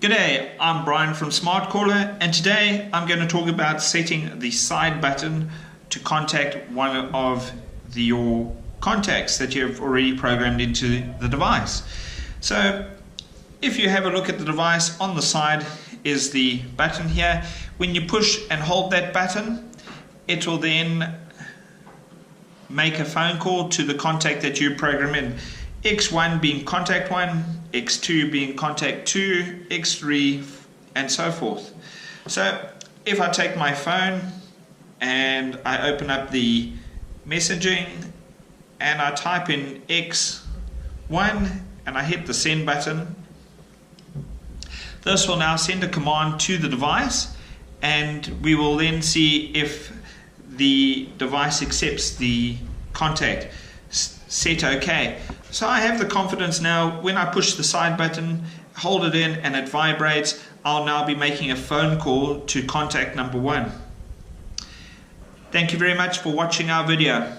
G'day, I'm Brian from SmartCaller, and today I'm going to talk about setting the side button to contact one of your contacts that you've already programmed into the device. So if you have a look at the device, on the side is the button here. When you push and hold that button, it will then make a phone call to the contact that you program in. X1 being contact 1, X2 being contact 2, X3 and so forth. So if I take my phone and I open up the messaging and I type in X1 and I hit the send button, this will now send a command to the device, and we will then see if the device accepts the contact. Set OK. So I have the confidence now, when I push the side button, hold it in and it vibrates, I'll now be making a phone call to contact number 1. Thank you very much for watching our video.